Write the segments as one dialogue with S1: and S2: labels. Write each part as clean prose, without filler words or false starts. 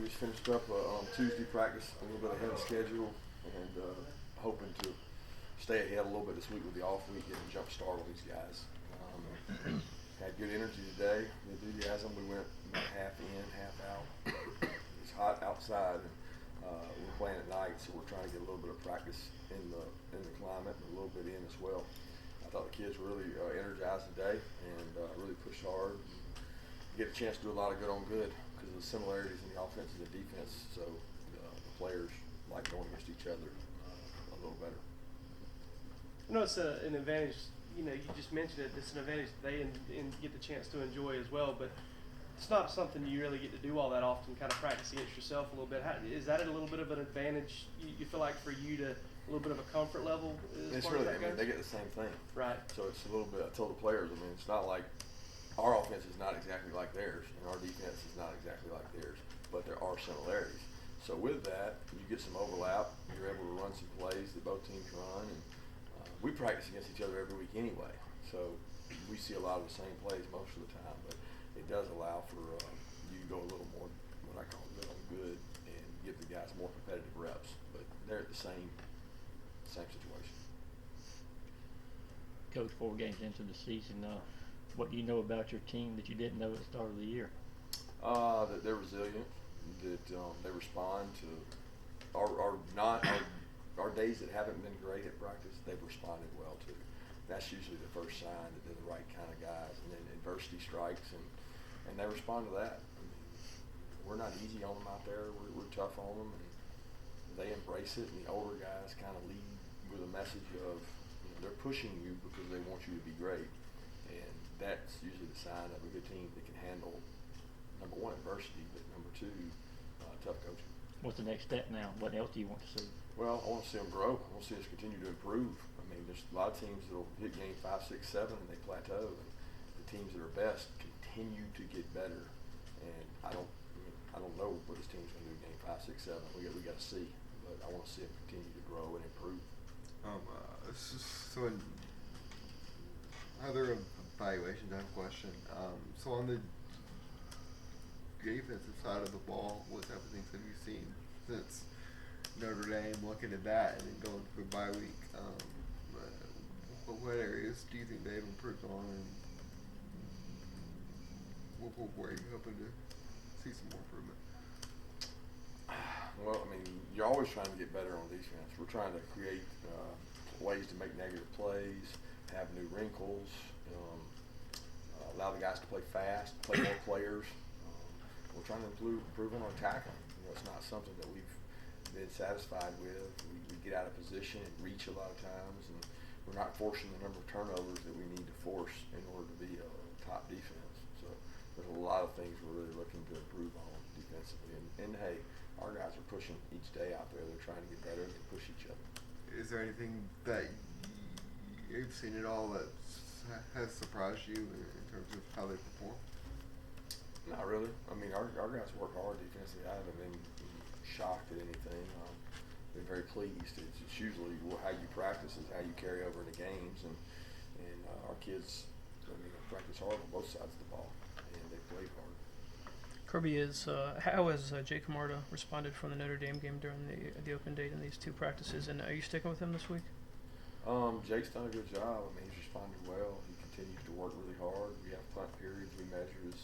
S1: just finished up on Tuesday practice a little bit ahead of schedule, and hoping to stay ahead a little bit this week with the off week, get a jump start with these guys. Had good energy today. The enthusiasm. We went about half in, half out. It's hot outside, and we're playing at night, so we're trying to get a little bit of practice in the climate and a little bit in as well. I thought the kids were really energized today and really pushed hard. Get a chance to do a lot of good on good because of the similarities in the offense and the defense. So the players like going against each other a little better.
S2: I know it's an advantage. You know, you just mentioned it. It's an advantage they get the chance to enjoy as well. But it's not something you really get to do all that often. Kind of practice against yourself a little bit. Is that a little bit of an advantage? You feel like for you to a little bit of a comfort level?
S1: It's really. I mean, they get the same thing.
S2: Right.
S1: So it's a little bit. I told the players. I mean, it's not like our offense is not exactly like theirs, and our defense is not exactly like theirs. But there are similarities. So with that, you get some overlap. You're able to run some plays that both teams run, and we practice against each other every week anyway, so we see a lot of the same plays most of the time, but it does allow for you to go a little more, what I call good on good, and give the guys more competitive reps, but they're at the same situation.
S3: Coach, 4 games into the season, what do you know about your team that you didn't know at the start of the year?
S1: That they're resilient, that they respond to our days that haven't been great at practice, they've responded well to. That's usually the first sign that they're the right kind of guys. And then adversity strikes, and they respond to that. I mean, we're not easy on them out there. We're tough on them, and they embrace it. And the older guys kind of lead with a message of, they're pushing you because they want you to be great. And that's usually the sign of a good team that can handle, number one, adversity, but number two, tough coaching.
S3: What's the next step now? What else do you want to see?
S1: Well, I want to see them grow. I want to see us continue to improve. I mean, there's a lot of teams that will hit game 5, 6, 7, and they plateau. And the teams that are best continue to get better. And I don't know what this team's going to do in game 5, 6, 7. We got to see. But I want to see them continue to grow and improve.
S4: So in other evaluations, I have a question. So on the defensive side of the ball, what type of things have you seen since Notre Dame, looking at that and then going through the bye week? What areas do you think they've improved on, and where are you hoping to see some more improvement?
S1: Well, I mean, you're always trying to get better on defense. We're trying to create ways to make negative plays, have new wrinkles, allow the guys to play fast, play more players. We're trying to improve on our tackling. It's not something that we've been satisfied with. We get out of position and reach a lot of times, and we're not forcing the number of turnovers that we need to force in order to be a top defense. So there's a lot of things we're really looking to improve on defensively. And hey, our guys are pushing each day out there. They're trying to get better. They push each other.
S4: Is there anything that you've seen at all that has surprised you in terms of how they perform?
S1: Not really. I mean, our guys work hard defensively. I haven't been shocked at anything. Been very pleased. It's usually how you practice is how you carry over into games, and our kids, practice hard on both sides of the ball, and they play hard.
S5: Kirby, how has Jake Marta responded from the Notre Dame game during the open date in these 2 practices, and are you sticking with him this week?
S1: Jake's done a good job. I mean, he's responded well. He continues to work really hard. We have punt periods. We measure his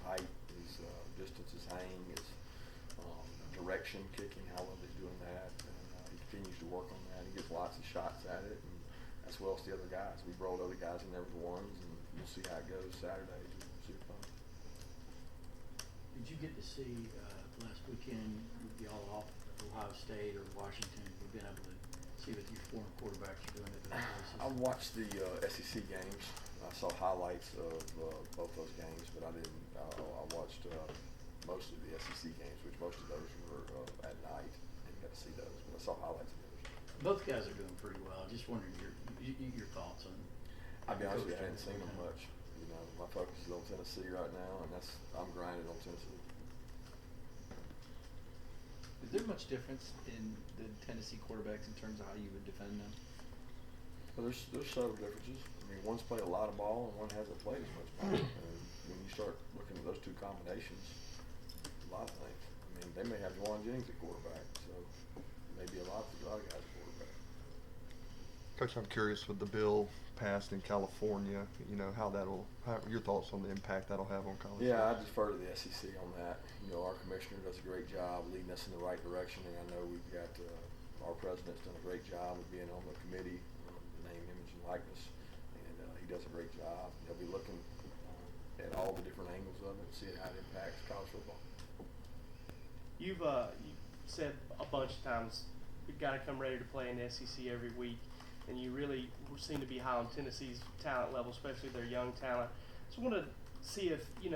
S1: height, his distance, his hang, his direction kicking, how well he's doing that. And he continues to work on that. He gets lots of shots at it, and as well as the other guys. We've rolled other guys in there with ones, and we'll see how it goes Saturday. Super fun.
S6: Did you get to see last weekend with y'all off Ohio State or Washington? You've been able to see what your former quarterbacks are doing at those places?
S1: I watched the SEC games. I saw highlights of both those games, but I didn't. I watched most of the SEC games, which most of those were at night. Didn't get to see those, but I saw highlights of those.
S6: Both guys are doing pretty well. Just wondering your thoughts on.
S1: I'll be honest with you, I haven't seen them much. My focus is on Tennessee right now, and I'm grinding on Tennessee.
S7: Is there much difference in the Tennessee quarterbacks in terms of how you would defend them?
S1: Well, there's subtle differences. I mean, one's played a lot of ball, and one hasn't played as much ball. And when you start looking at those 2 combinations, a lot of things. they may have Juwan Jennings at quarterback, so maybe a lot of guys at quarterback.
S8: Coach, I'm curious with the bill passed in California, how your thoughts on the impact that'll have on college.
S1: Yeah, I
S8: sports?
S1: defer to the SEC on that. Our commissioner does a great job leading us in the right direction, and I know we've got our president's done a great job of being on the committee, the name, image, and likeness, and he does a great job. They'll be looking at all the different angles of it, see how it impacts college football.
S2: You've you said a bunch of times we've got to come ready to play in the SEC every week, and you really seem to be high on Tennessee's talent level, especially their young talent. So I want to see if you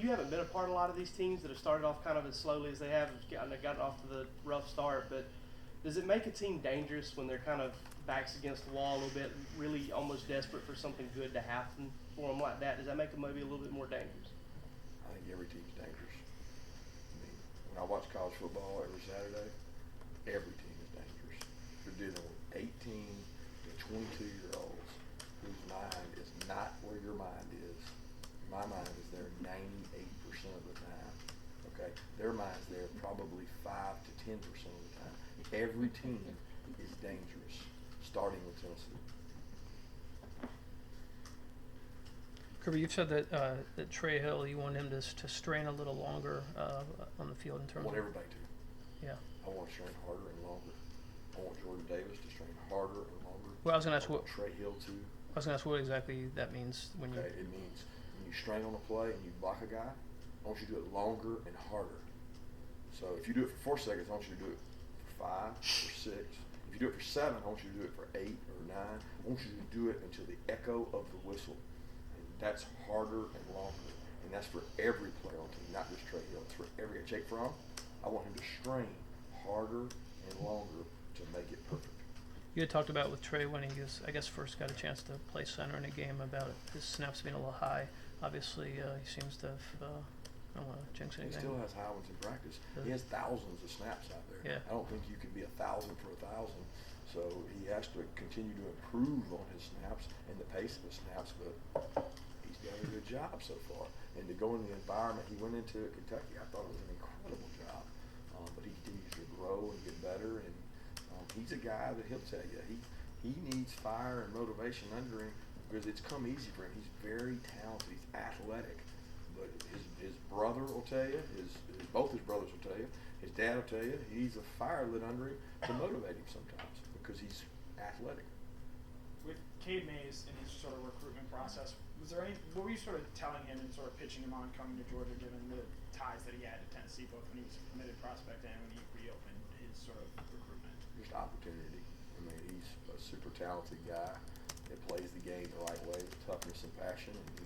S2: haven't been a part of a lot of these teams that have started off kind of as slowly as they have, gotten off to the rough start, but does it make a team dangerous when they're kind of backs against the wall a little bit, really almost desperate for something good to happen for them like that? Does that make them maybe a little bit more dangerous?
S1: I think every team's dangerous. I mean, when I watch college football every Saturday, every team is dangerous. You're dealing with 18 to 22-year-olds whose mind is not where your mind is. My mind is there 98% of the time. Okay, their mind's there probably 5 to 10% of the time. Every team is dangerous, starting with Tennessee.
S5: Kirby, you've said that Trey Hill, you want him to strain a little longer on the field in
S1: I
S5: terms
S1: want
S5: of.
S1: everybody to.
S5: Yeah.
S1: I want to strain harder and longer. I want Jordan Davis to strain harder and longer.
S5: Well, I was going to ask
S1: I want Trey Hill to.
S5: I was going to ask what exactly that means when you.
S1: Okay, it means when you strain on a play and you block a guy, I want you to do it longer and harder. So if you do it for 4 seconds, I want you to do it for 5 or 6. If you do it for 7, I want you to do it for 8 or 9. I want you to do it until the echo of the whistle. And that's harder and longer. And that's for every player on the team, not just Trey Hill. It's for every Jake Fromm. I want him to strain harder and longer to make it perfect.
S5: You had talked about with Trey when he first got a chance to play center in a game about his snaps being a little high. Obviously, he seems to have. I don't want to jinx anything.
S1: He still has high ones in practice. He has thousands of snaps out there.
S5: Yeah.
S1: I don't think you can be 1,000 for 1,000. So he has to continue to improve on his snaps and the pace of his snaps. But he's done a good job so far. And to go in the environment he went into at Kentucky, I thought it was an incredible job. But he continues to grow and get better. And he's a guy that he'll tell you he needs fire and motivation under him because it's come easy for him. He's very talented. He's athletic. But his brother will tell you, both his brothers will tell you, his dad will tell you, he's a fire lit under him to motivate him sometimes because he's athletic.
S9: With Cade Mays and his sort of recruitment process, what were you sort of telling him and sort of pitching him on coming to Georgia given the ties that he had to Tennessee, both when he was a committed prospect and when he reopened his sort of recruitment?
S1: Just opportunity. I mean, he's a super talented guy that plays the game the right way with toughness and passion, and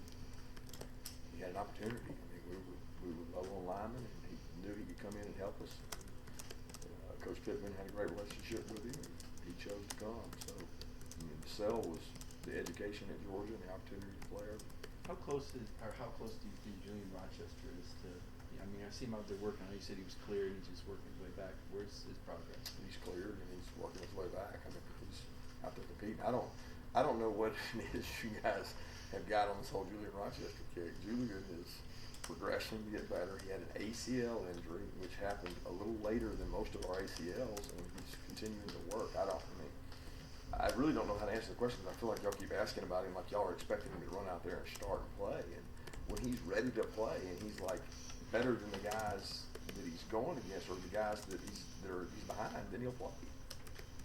S1: he had an opportunity. I mean, we were low on linemen, and he knew he could come in and help us. Coach Pittman had a great relationship with him, and he chose to come. So, I mean, the sell was the education at Georgia and the opportunity to play over.
S7: How close do you think Julian Rochester is to? I mean, I see him out there working. I know you said he was clear and he's just working his way back. Where's his progress?
S1: He's cleared and he's working his way back. I mean, he's out there competing. I don't know what it is you guys have got on this whole Julian Rochester kick. Julian is progression to get better. He had an ACL injury, which happened a little later than most of our ACLs, and he's continuing to work. I really don't know how to answer the question. I feel like y'all keep asking about him like y'all are expecting him to run out there and start and play. And when he's ready to play and he's like better than the guys that he's going against or the guys that he's behind, then he'll play.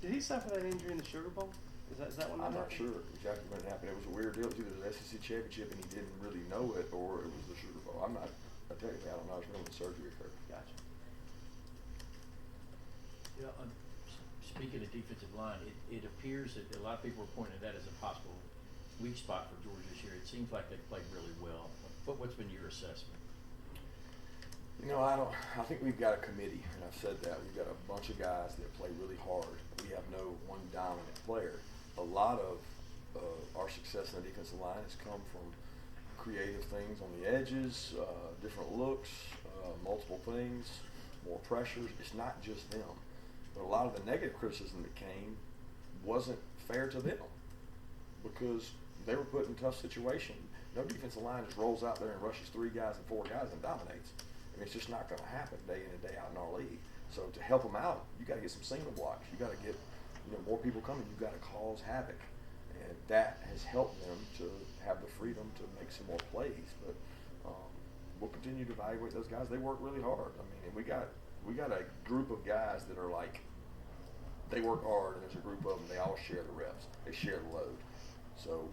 S2: Did he suffer that injury in the Sugar Bowl? Is that when
S1: I'm
S2: that
S1: not
S2: happened?
S1: sure exactly when it happened. It was a weird deal. It was either the SEC championship and he didn't really know it, or it was the Sugar Bowl. I tell you, I don't know. I was when the surgery occurred.
S2: Gotcha.
S6: Yeah, speaking of defensive line, it appears that a lot of people are pointing at that as a possible weak spot for Georgia this year. It seems like they've played really well. What's been your assessment?
S1: I think we've got a committee, and I've said that. We've got a bunch of guys that play really hard. We have no one dominant player. A lot of our success in the defensive line has come from creative things on the edges, different looks, multiple things, more pressures. It's not just them. But a lot of the negative criticism that came wasn't fair to them because they were put in a tough situation. No defensive line just rolls out there and rushes 3 guys and 4 guys and dominates. I mean, it's just not going to happen day in and day out in our league. So to help them out, you got to get some single blocks. You got to get more people coming. You got to cause havoc, and that has helped them to have the freedom to make some more plays. But we'll continue to evaluate those guys. They work really hard. I mean, and we got a group of guys that are like, they work hard, and there's a group of them. They all share the reps. They share the load. So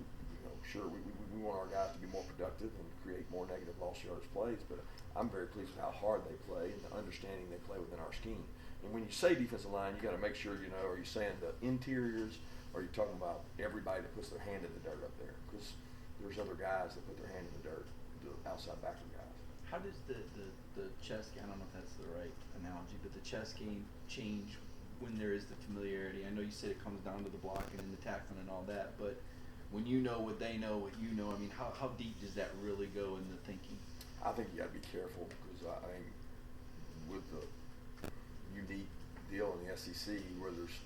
S1: sure, we want our guys to be more productive and create more negative loss yardage plays, but I'm very pleased with how hard they play and the understanding they play within our scheme. And when you say defensive line, you got to make sure are you saying the interiors, or are you talking about everybody that puts their hand in the dirt up there? Because there's other guys that put their hand in the dirt, the outside backer guys.
S7: How does the chess game, I don't know if that's the right analogy, but the chess game change when there is the familiarity? I know you said it comes down to the blocking and the tackling and all that, but when you know what they know, what you know, I mean, how deep does that really go in the thinking?
S1: I think you got to be careful because I think with the unique deal in the SEC where there's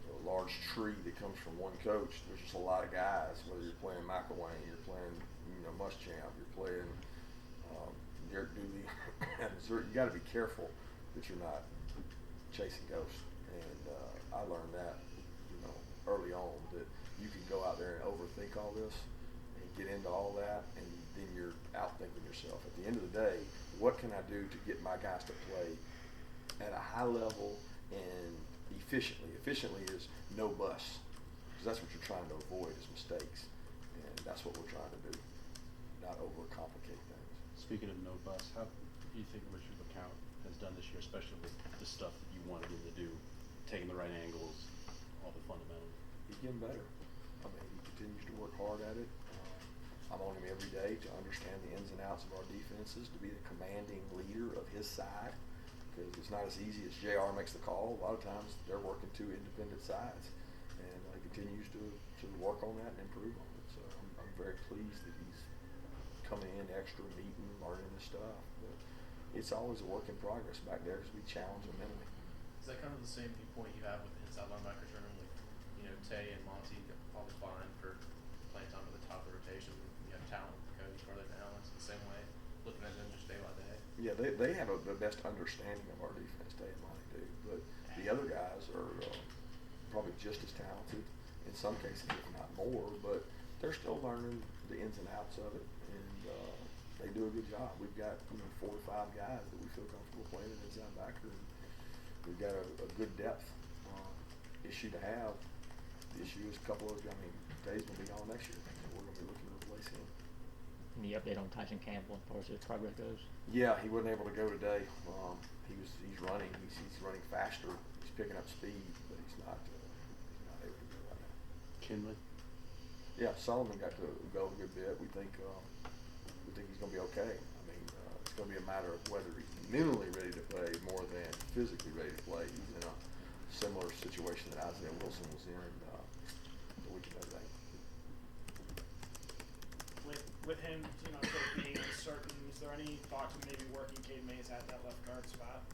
S1: a large tree that comes from one coach, there's just a lot of guys, whether you're playing McElwain, you're playing Muschamp, you're playing Derek Dooley, you got to be careful that you're not chasing ghosts. And I learned that early on, that you can go out there and overthink all this and get into all that, and then you're outthinking yourself. At the end of the day, what can I do to get my guys to play at a high level and efficiently? Efficiently is no busts, because that's what you're trying to avoid is mistakes, and that's what we're trying to do, not overcomplicate things.
S10: Speaking of no bust, how do you think Richard LeCount has done this year, especially with the stuff that you wanted him to do, taking the right angles, all the fundamentals?
S1: He's getting better. I mean, he continues to work hard at it. I'm on him every day to understand the ins and outs of our defenses, to be the commanding leader of his side, because it's not as easy as JR makes the call. A lot of times they're working two independent sides, and he continues to work on that and improve on it. So I'm very pleased that he's coming in extra, meeting, learning this stuff. But it's always a work in progress back there because we challenge him mentally.
S11: Is that kind of the same viewpoint you have with the inside linebackers room? Like, Tay and Monty probably fine for playing time at the top of the rotation. You have talent, coach further down. It's the same way, looking at them just day by day.
S1: Yeah, they have the best understanding of our defense, Tay and Monty do. But the other guys are probably just as talented, in some cases, if not more. But they're still learning the ins and outs of it, and they do a good job. We've got 4 or 5 guys that we feel comfortable playing an inside backer. And we've got a good depth issue to have. The issue is Tay's going to be gone next year, so we're going to be looking to replace him.
S3: Any update on Tyson Campbell as far as his progress goes?
S1: Yeah, he wasn't able to go today. He's running. He's running faster. He's picking up speed, but he's not able to go right now.
S10: Kinley?
S1: Yeah, Solomon got to go a good bit. We think he's going to be okay. I mean, it's going to be a matter of whether he's mentally ready to play more than physically ready to play. He's in a similar situation that Isaiah Wilson was in the week of that day.
S9: With him, sort of being uncertain, is there any thought to maybe working Cade Mays at that left guard spot?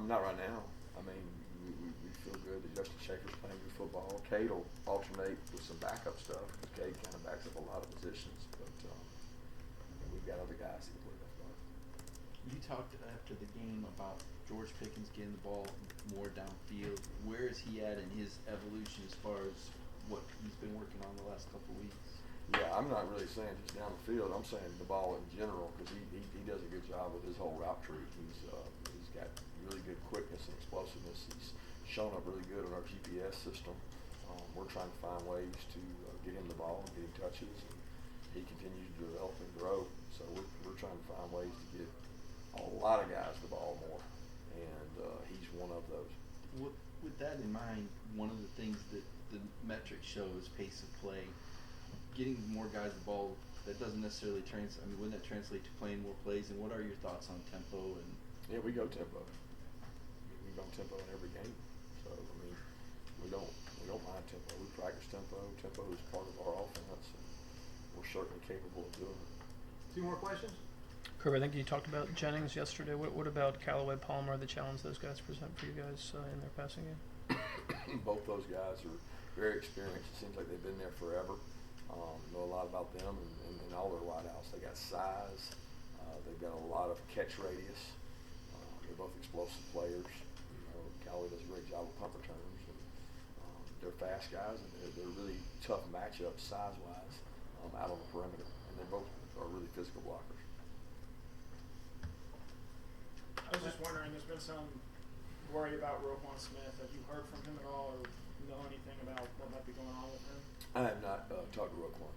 S1: Not right now. I mean, we feel good that Justin Schaefer's playing good football. Cade will alternate with some backup stuff. Cade kind of backs up a lot of positions, but we've got other guys that can play that spot.
S7: You talked after the game about George Pickens getting the ball more downfield. Where is he at in his evolution as far as what he's been working on the last couple of weeks?
S1: Yeah, I'm not really saying just down the field. I'm saying the ball in general, because he does a good job with his whole route tree. He's got really good quickness and explosiveness. He's shown up really good on our GPS system. We're trying to find ways to get him the ball and get him touches, and he continues to develop and grow. So we're trying to find ways to get a lot of guys the ball more, and he's one of those.
S7: With that in mind, one of the things that the metric shows pace of play. Getting more guys the ball, that doesn't necessarily wouldn't that translate to playing more plays? And what are your thoughts on tempo? And
S1: yeah, we go tempo. We go tempo in every game. So we don't mind tempo. We practice tempo. Tempo is part of our offense, and we're certainly capable of doing it.
S12: 2 more questions?
S5: Kirby, I think you talked about Jennings yesterday. What about Callaway, Palmer, the challenge those guys present for you guys in their passing game?
S1: Both those guys are very experienced. It seems like they've been there forever. Know a lot about them and all their wideouts. They got size. They've got a lot of catch radius. They're both explosive players. You know, Callaway does a great job with punt returns. And, they're fast guys, and they're really tough matchups size-wise out on the perimeter. And they both are really physical blockers.
S9: I was just wondering, there's been some worry about Roquan Smith. Have you heard from him at all, or know anything about what might be going on with him?
S1: I have not talked to Roquan.